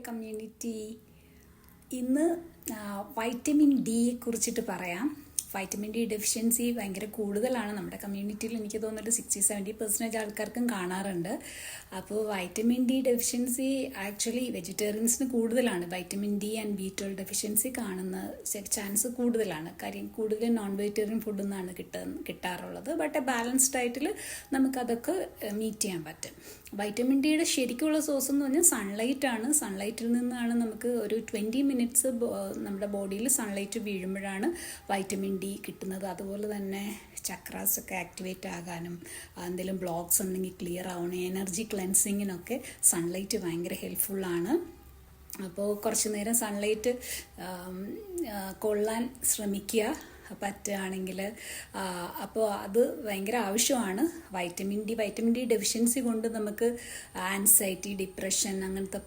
Community. ഇന്ന് vitamin ഡിയെ കുറിച്ചിട്ട് പറയാം. വൈറ്റമിൻ ഡി ഡെഫിഷ്യൻസി ഭയങ്കര കൂടുതലാണ് നമ്മുടെ കമ്മ്യൂണിറ്റിയിൽ. എനിക്ക് തോന്നുന്നുണ്ട് 60-70% ആൾക്കാർക്കും കാണാറുണ്ട്. അപ്പോൾ വൈറ്റമിൻ ഡി ഡെഫിഷ്യൻസി ആക്ച്വലി വെജിറ്റേറിയൻസിന് കൂടുതലാണ്. Vitamin D and B12 deficiency കാണുന്ന ചാൻസ് കൂടുതലാണ്. കാര്യം കൂടുതലും നോൺ വെജിറ്റേറിയൻ ഫുഡിൽ നിന്നാണ് കിട്ടാറുള്ളത്. ബട്ട് ബാലൻസ്ഡ് ഡയറ്റിൽ നമുക്കതൊക്കെ മീറ്റ് ചെയ്യാൻ പറ്റും. വൈറ്റമിൻ ഡിയുടെ ശരിക്കുള്ള സോഴ്സ് എന്ന് പറഞ്ഞാൽ സൺലൈറ്റാണ്. സൺലൈറ്റിൽ നിന്നാണ് നമുക്ക് ഒരു 20 മിനിറ്റ്സ് നമ്മുടെ ബോഡിയിൽ സൺലൈറ്റ് വീഴുമ്പോഴാണ് വൈറ്റമിൻ ഡി കിട്ടുന്നത്. അതുപോലെ തന്നെ ചക്രാസൊക്കെ ആക്ടിവേറ്റ് ആകാനും എന്തെങ്കിലും ബ്ലോക്സ് ഉണ്ടെങ്കിൽ ക്ലിയർ ആവണം, എനർജി ക്ലെൻസിങ്ങിനൊക്കെ സൺലൈറ്റ് ഭയങ്കര ഹെൽപ്ഫുള്ളാണ്. അപ്പോൾ കുറച്ച് നേരം സൺലൈറ്റ് കൊള്ളാൻ ശ്രമിക്കുക പറ്റുകയാണെങ്കിൽ. അപ്പോൾ അത് ഭയങ്കര ആവശ്യമാണ്. വൈറ്റമിൻ ഡി ഡെഫിഷ്യൻസി കൊണ്ട് നമുക്ക് ആൻസൈറ്റി, ഡിപ്രഷൻ അങ്ങനത്തെ